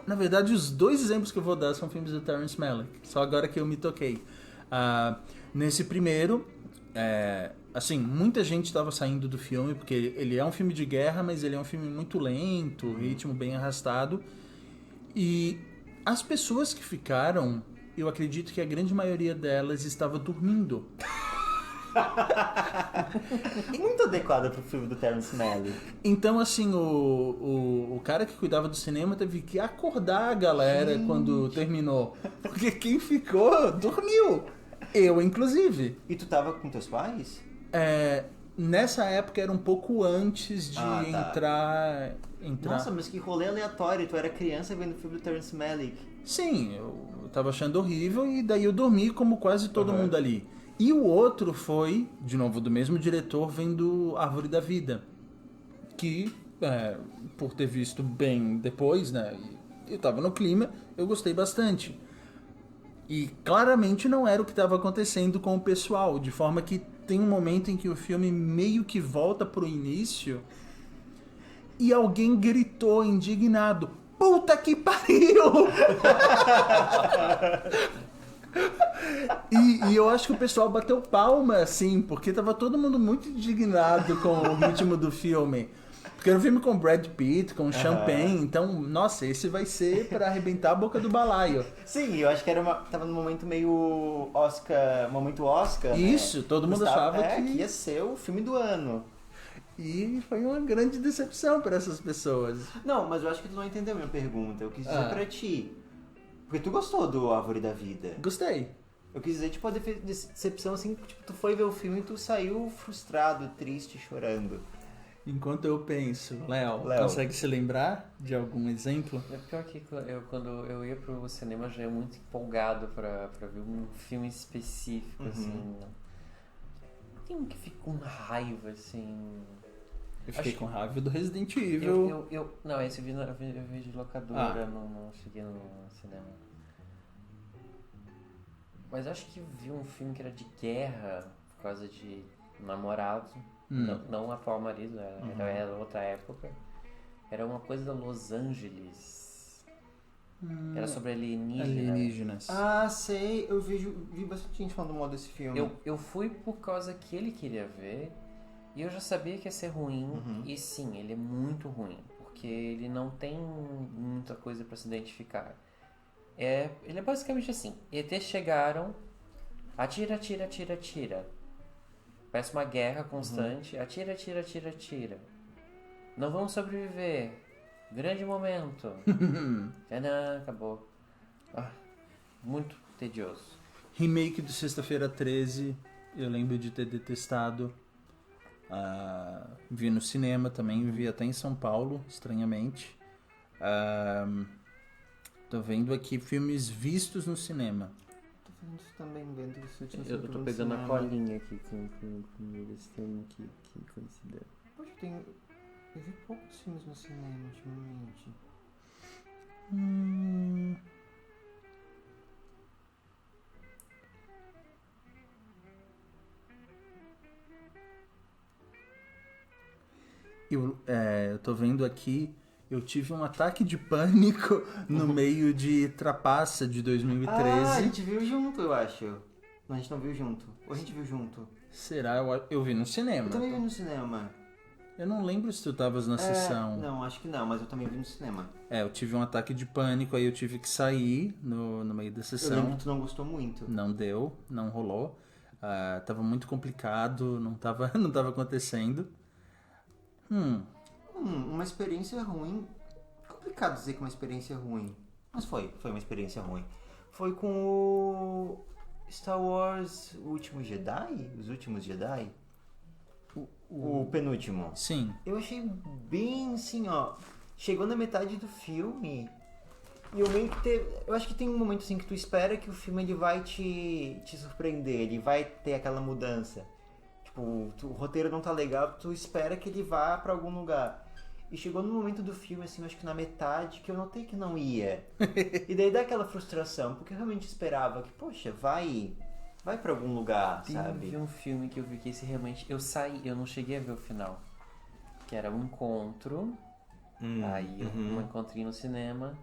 Na verdade, os dois exemplos que eu vou dar são filmes do Terrence Malick. Só agora que eu me toquei. Nesse primeiro, assim, muita gente estava saindo do filme, porque ele é um filme de guerra, mas ele é um filme muito lento, ritmo bem arrastado. E as pessoas que ficaram, eu acredito que a grande maioria delas estava dormindo. Muito adequado pro filme do Terrence Malick. Então, assim, o cara que cuidava do cinema teve que acordar a galera quando terminou. Porque quem ficou, dormiu. Eu, inclusive. E tu tava com teus pais? Nessa época era um pouco antes de entrar. Nossa, mas que rolê aleatório. Tu era criança vendo o filme do Terrence Malick. Sim, eu tava achando horrível e daí eu dormi como quase todo mundo ali. E o outro foi, de novo, do mesmo diretor, vendo Árvore da Vida. Que, por ter visto bem depois, né? Eu tava no clima, eu gostei bastante. E claramente não era o que estava acontecendo com o pessoal, de forma que tem um momento em que o filme meio que volta pro início e alguém gritou indignado: "Puta que pariu!" E eu acho que o pessoal bateu palma, assim, porque tava todo mundo muito indignado com o ritmo do filme. Porque era um filme com Brad Pitt, com Champagne, então, nossa, esse vai ser pra arrebentar a boca do balaio. Sim, eu acho que tava num momento meio Oscar, momento Oscar, Isso, né? todo mundo achava que ia ser o filme do ano. E foi uma grande decepção para essas pessoas. Não, mas eu acho que tu não entendeu a minha pergunta. Eu quis dizer pra ti. Porque tu gostou do Árvore da Vida. Gostei. Eu quis dizer, tipo, a decepção assim, tipo, tu foi ver o filme e tu saiu frustrado, triste, chorando. Enquanto eu penso, Léo, consegue se lembrar de algum exemplo? É pior que quando eu ia pro cinema eu já ia muito empolgado pra ver um filme específico, assim. Tem um que fica com raiva, assim. Eu fiquei com raiva do Resident Evil. Não, esse eu vi de locadora, não cheguei no cinema. Mas acho que eu vi um filme que era de guerra, por causa de namorado. Não atual marido, era outra época. Era uma coisa da Los Angeles. Era sobre alienígenas. Ah, sei. Eu vi bastante gente falando mal desse filme. Eu fui por causa que ele queria ver. E eu já sabia que ia ser ruim. E sim, ele é muito ruim. Porque ele não tem muita coisa pra se identificar. Ele é basicamente assim. ETs chegaram. Atira, atira, atira, atira. Parece uma guerra constante. Atira, atira, atira, atira. Não vamos sobreviver. Grande momento. Tadã, acabou. Muito tedioso. Remake do Sexta-feira 13. Eu lembro de ter detestado. Vi no cinema também. Vi até em São Paulo, estranhamente. Tô vendo aqui filmes vistos no cinema. Também vendo isso. Eu tô pegando a colinha aqui com eles tem que considerar. Poxa, eu vi poucos filmes no cinema ultimamente. Eu tô vendo aqui, eu tive um ataque de pânico no meio de Trapaça de 2013. Ah, a gente viu junto, eu acho. Não, a gente não viu junto. Ou a gente viu junto? Será? Eu vi no cinema. Eu também vi no cinema. Eu não lembro se tu tavas na sessão. Não, acho que não, mas eu também vi no cinema. Eu tive um ataque de pânico, aí eu tive que sair no meio da Eu sessão. lembro que tu não gostou muito. Não deu, não rolou. Tava muito complicado, não tava acontecendo. Uma experiência ruim. Complicado dizer que é uma experiência ruim. Mas foi uma experiência ruim. Foi com o Star Wars O Último Jedi? Os Últimos Jedi? O penúltimo. Sim. Eu achei bem assim, ó. Chegou na metade do filme e eu meio que eu acho que tem um momento assim que tu espera que o filme ele vai te surpreender, ele vai ter aquela mudança. Tipo, o roteiro não tá legal, tu espera que ele vá pra algum lugar. E chegou no momento do filme, assim, eu acho que na metade, que eu notei que não ia. E daí dá aquela frustração, porque eu realmente esperava que, poxa, vai pra algum lugar, sabe? Teve um filme que eu vi que esse realmente... Eu saí, eu não cheguei a ver o final. Que era um encontro. Aí eu encontrei no cinema.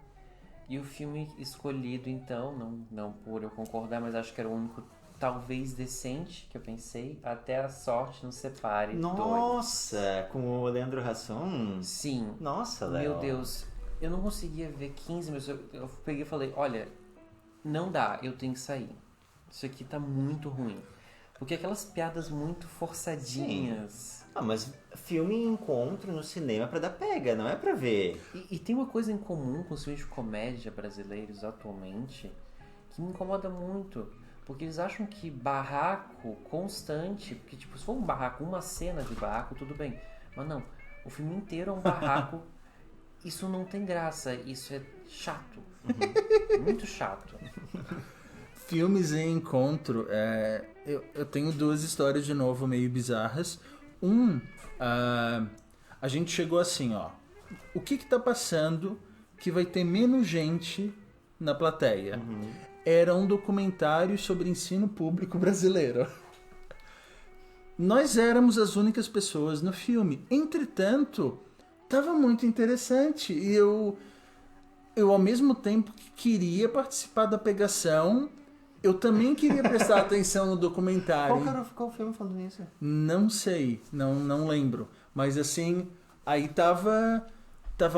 E o filme escolhido, então, não por eu concordar, mas acho que era o único, talvez, decente que eu pensei. Até a Sorte Nos Separe. Nossa, com o Leandro Hassum? Sim. Nossa, Léo. Meu Deus, eu não conseguia ver 15 minutos. Eu peguei e falei, olha, não dá, eu tenho que sair. Isso aqui tá muito ruim. Porque aquelas piadas muito forçadinhas. Sim. Ah, mas filme e encontro no cinema é pra dar pega, não é pra ver. E tem uma coisa em comum com os filmes de comédia brasileiros atualmente que me incomoda muito. Porque eles acham que barraco constante... Porque, tipo, se for um barraco, uma cena de barraco, tudo bem. Mas não, o filme inteiro é um barraco. Isso não tem graça, isso é chato. Muito chato. Filmes em encontro, eu tenho duas histórias de novo meio bizarras. A gente chegou assim, ó. O que tá passando que vai ter menos gente na plateia? Era um documentário sobre ensino público brasileiro. Nós éramos as únicas pessoas no filme. Entretanto, tava muito interessante. E eu ao mesmo tempo que queria participar da pegação, eu também queria prestar atenção no documentário. Qual filme falando nisso? Não sei, não lembro. Mas assim, aí tava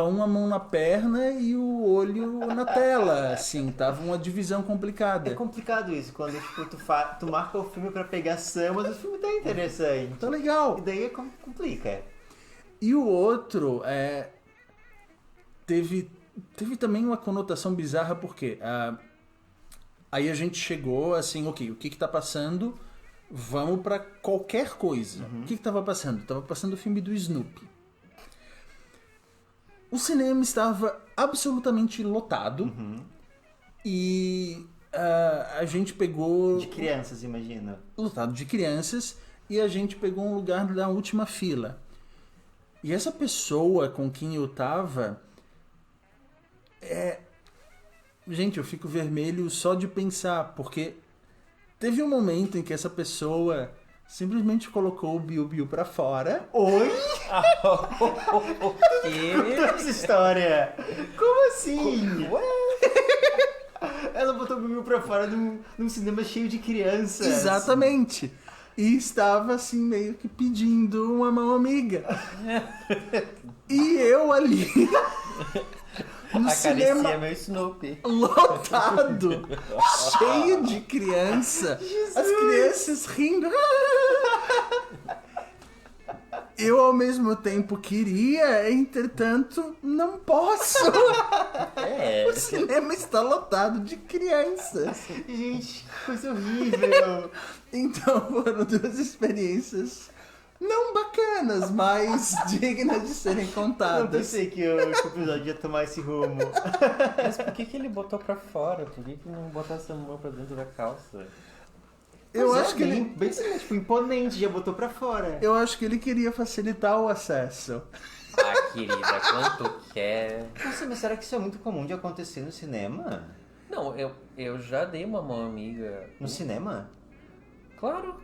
uma mão na perna e o olho na tela, assim, tava uma divisão complicada. É complicado isso, quando tipo, tu marca o filme pra pegação, mas o filme tá interessante. Tá legal. E daí complica. E o outro, teve também uma conotação bizarra, porque aí a gente chegou assim, ok, o que tá passando? Vamos pra qualquer coisa. O que tava passando? Tava passando o filme do Snoopy. O cinema estava absolutamente lotado e a gente pegou... De crianças, imagina. Lotado de crianças, e a gente pegou um lugar na última fila. E essa pessoa com quem eu tava... Gente, eu fico vermelho só de pensar, porque teve um momento em que essa pessoa simplesmente colocou o Biu Biu pra fora. Oi? Que? Essa história? Como assim? Ela botou o Biu pra fora num cinema cheio de crianças. Exatamente. E estava assim meio que pedindo uma mão amiga. E eu ali no cinema meu Snoopy. lotado, cheio de criança, as crianças rindo. Eu ao mesmo tempo queria, entretanto, não posso. O cinema está lotado de crianças. Gente, que coisa horrível. Então foram duas experiências não bacanas, mas dignas de serem Eu contadas. pensei que o episódio ia tomar esse rumo. Mas por que ele botou pra fora? Por que não botasse a mão pra dentro da calça? Eu Pois acho que ele, bem tipo, imponente, já botou pra fora. eu acho que ele queria facilitar o acesso. Ah, querida, quanto quer? Nossa, mas será que isso é muito comum de acontecer no cinema? Não, eu já dei uma mão amiga. No cinema? Claro.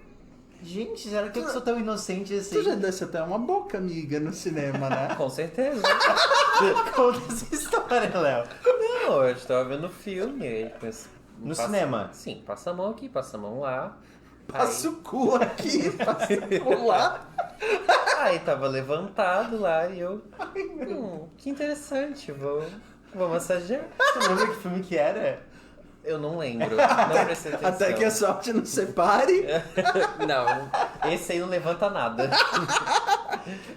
Gente, será que eu sou tão inocente assim? Tu já desse até uma boca amiga no cinema, né? Com certeza. Conta essa história, Léo. Não, eu estava vendo o filme. Aí, No cinema? Sim, passa a mão aqui, passa a mão lá. Passa o cu aqui, passa o cu lá. Aí tava levantado lá e eu. Que interessante, vou massagear. Você lembra que filme que era? Eu não lembro. Não prestei atenção. Até que a sorte não separe. Não, esse aí não levanta nada.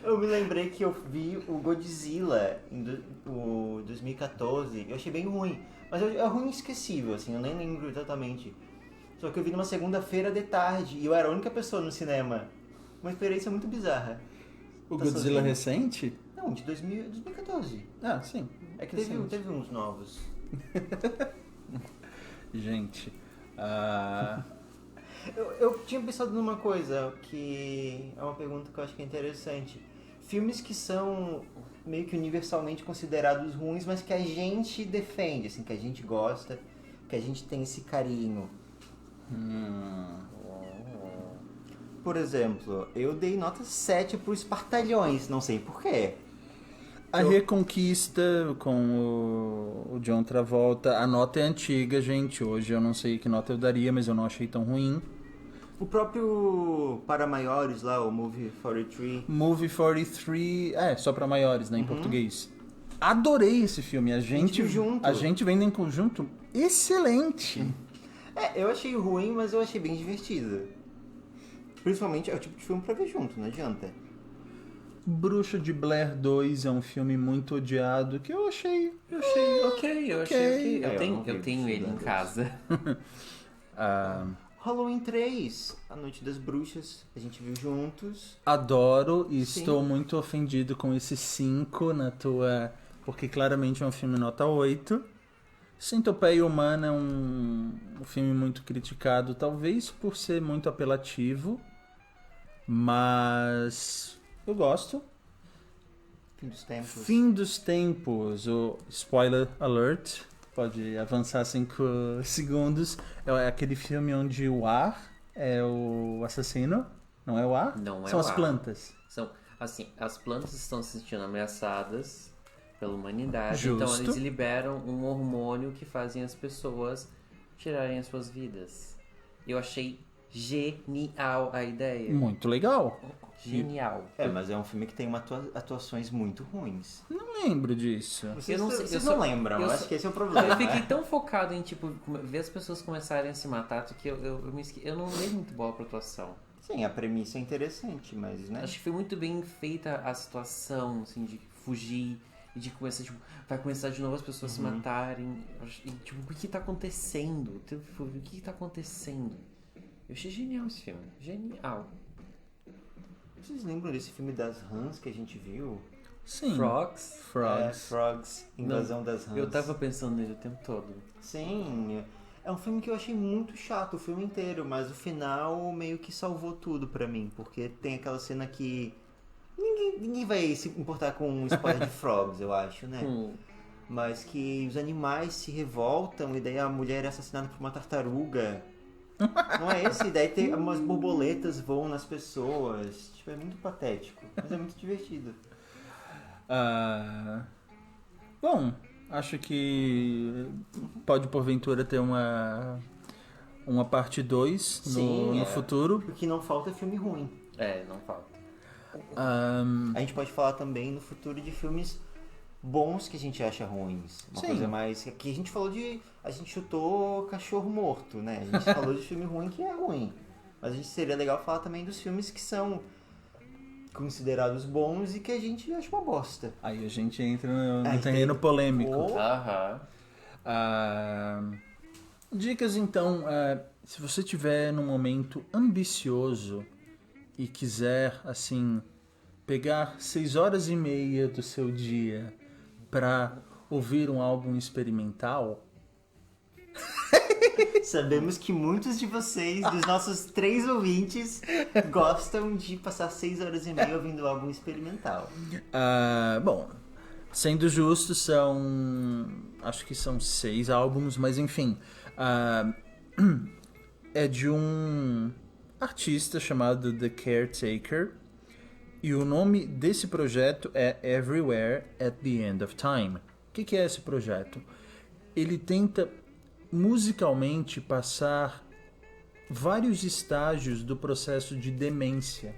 Eu me lembrei que eu vi o Godzilla em o 2014. Eu achei bem ruim. Mas é ruim esquecível, assim, eu nem lembro exatamente. Só que eu vi numa segunda-feira de tarde e eu era a única pessoa no cinema. Uma experiência muito bizarra. O Tá Godzilla sozinho? recente? Não, de 2014. Ah, sim. É que Recente. teve uns novos. Gente, Eu tinha pensado numa coisa que é uma pergunta que eu acho que é interessante. Filmes que são meio que universalmente considerados ruins, mas que a gente defende, assim, que a gente gosta, que a gente tem esse carinho. Por exemplo, eu dei nota 7 pro Espartalhões, não sei porquê. a Reconquista com o John Travolta, a nota é antiga, gente. Hoje eu não sei que nota eu daria, mas eu não achei tão ruim. O próprio Para Maiores lá, o Movie 43. Movie 43, só pra maiores, né, em português. Adorei esse filme. A gente viu junto. A gente vendo em conjunto, excelente. Eu achei ruim, mas eu achei bem divertido. Principalmente é o tipo de filme pra ver junto, não adianta. Bruxa de Blair 2 é um filme muito odiado que eu achei Ok, eu achei ok. É, eu não Eu vi tenho Bruxa ele de em Blair casa. Halloween 3, A Noite das Bruxas, a gente viu juntos. Adoro e Sim. estou muito ofendido com esse 5 na tua... Porque claramente é um filme nota 8. Centopeia Humana é um filme muito criticado, talvez por ser muito apelativo. Mas eu gosto. Fim dos Tempos. Fim dos Tempos, o spoiler alert, pode avançar 5 segundos. É aquele filme onde o ar é o assassino, não é o ar? Não é São o as ar. plantas. São, assim, as plantas estão se sentindo ameaçadas pela humanidade, Justo. então eles liberam um hormônio que fazem as pessoas tirarem as suas vidas. Eu achei genial a ideia. Muito legal. Genial. Mas é um filme que tem atuações muito ruins. Não lembro disso. Vocês Eu não não, sei, vocês eu não só- lembram, eu eu só- acho que esse é o problema. Eu fiquei né? tão focado em, tipo, ver as pessoas começarem a se matar que eu não dei muito bola pra atuação. Sim, a premissa é interessante, mas, né? Acho que foi muito bem feita a situação, assim, de fugir e de começar, tipo, vai começar de novo as pessoas se matarem. E, tipo, o que tá acontecendo? O que tá acontecendo? Eu achei genial esse filme. Genial. Vocês lembram desse filme das Rãs que a gente viu? Sim. Frogs. Frogs. Frogs, Invasão das Rãs. Eu tava pensando nele o tempo todo. Sim, é um filme que eu achei muito chato o filme inteiro, mas o final meio que salvou tudo pra mim, porque tem aquela cena que ninguém vai se importar com um spoiler de Frogs, eu acho, né? Mas que os animais se revoltam e daí a mulher é assassinada por uma tartaruga. Não é esse? Daí tem umas borboletas voam nas pessoas. Tipo, é muito patético, mas é muito divertido. Bom, acho que pode porventura ter uma parte 2 no futuro. O que não falta é filme ruim. Não falta. A gente pode falar também no futuro de filmes bons que a gente acha ruins. Uma Sim. coisa mais... Aqui a gente falou de... A gente chutou Cachorro Morto, né? A gente falou de filme ruim que é ruim. Mas a gente seria legal falar também dos filmes que são considerados bons e que a gente acha uma bosta. Aí a gente entra no Aí terreno tem- polêmico. Aham. Dicas então, se você tiver num momento ambicioso e quiser, assim, pegar 6 horas e meia do seu dia para ouvir um álbum experimental, Sabemos que muitos de vocês, dos nossos 3 ouvintes, gostam de passar 6 horas e meia ouvindo álbum experimental. bom, sendo justo, acho que são 6 álbuns, mas enfim, é de um artista chamado The Caretaker. E o nome desse projeto é Everywhere at the End of Time. O que é esse projeto? Ele tenta musicalmente passar vários estágios do processo de demência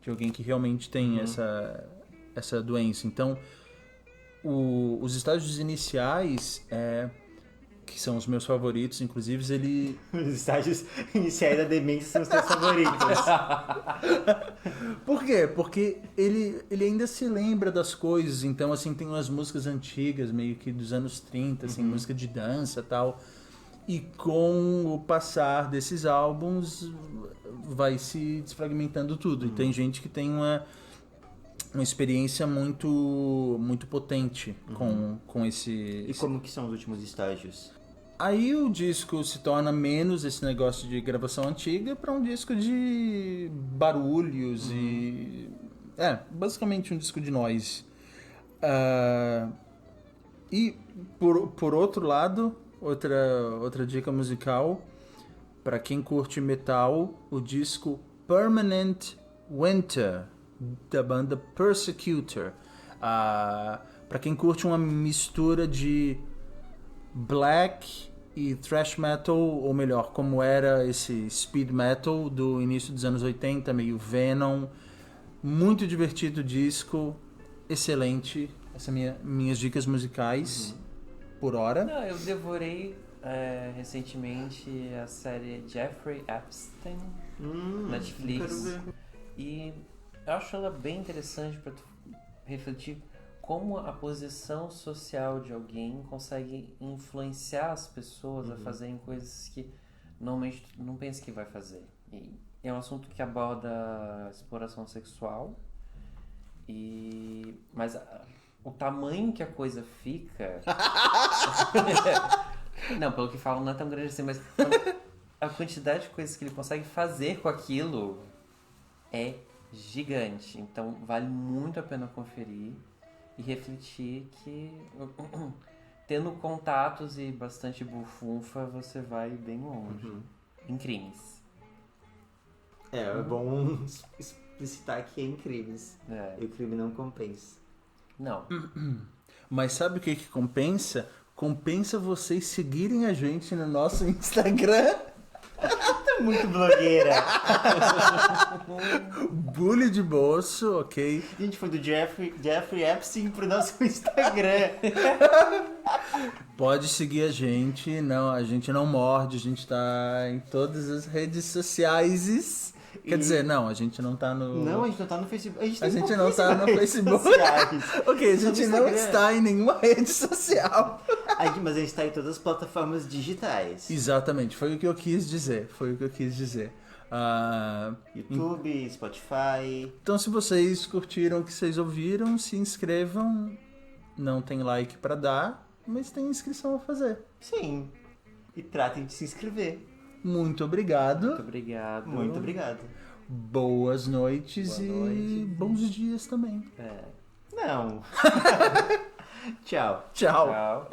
de alguém que realmente tem essa doença. Então, os estágios iniciais, que são os meus favoritos, inclusive, ele... Os estágios iniciais da demência são os teus favoritos. Por quê? Porque ele ainda se lembra das coisas. Então, assim, tem umas músicas antigas, meio que dos anos 30, assim, música de dança e tal. E com o passar desses álbuns, vai se desfragmentando tudo. E tem gente que tem uma experiência muito, muito potente com esse... E como que são os últimos estágios? Aí o disco se torna menos esse negócio de gravação antiga para um disco de barulhos e... basicamente um disco de noise. E por outro lado, outra dica musical, para quem curte metal, o disco Permanent Winter, da banda Persecutor. Para quem curte uma mistura de black e thrash metal, ou melhor, como era esse speed metal do início dos anos 80, meio Venom. Muito divertido o disco, excelente. Essas minhas dicas musicais por hora. Não, eu devorei recentemente a série Jeffrey Epstein, Netflix. Quero ver. E eu acho ela bem interessante para tu refletir como a posição social de alguém consegue influenciar as pessoas a fazerem coisas que normalmente tu não pensa que vai fazer. E é um assunto que aborda exploração sexual, mas o tamanho que a coisa fica... Não, pelo que falam, não é tão grande assim, mas a quantidade de coisas que ele consegue fazer com aquilo é gigante. Então vale muito a pena conferir e refletir que tendo contatos e bastante bufunfa você vai bem longe em crimes. É bom explicitar que é em crimes. E o crime não compensa. Não. Mas sabe o que compensa? Compensa vocês seguirem a gente no nosso Instagram. Muito blogueira. Bully de bolso, ok? A gente foi do Jeffrey Epstein pro nosso Instagram. Pode seguir a gente. Não, a gente não morde. A gente tá em todas as redes sociais. Quer dizer, não, a gente não tá no... Não, a gente não tá no Facebook. A gente não tá no Facebook. Ok, a gente não está em nenhuma rede social. Mas a gente tá em todas as plataformas digitais. Exatamente, foi o que eu quis dizer. YouTube, Spotify. Então, se vocês curtiram o que vocês ouviram, se inscrevam. Não tem like pra dar, mas tem inscrição a fazer. Sim. E tratem de se inscrever. Muito obrigado. Muito obrigado. Muito obrigado. Boas noites e bons dias também. Não. Tchau. Tchau. Tchau.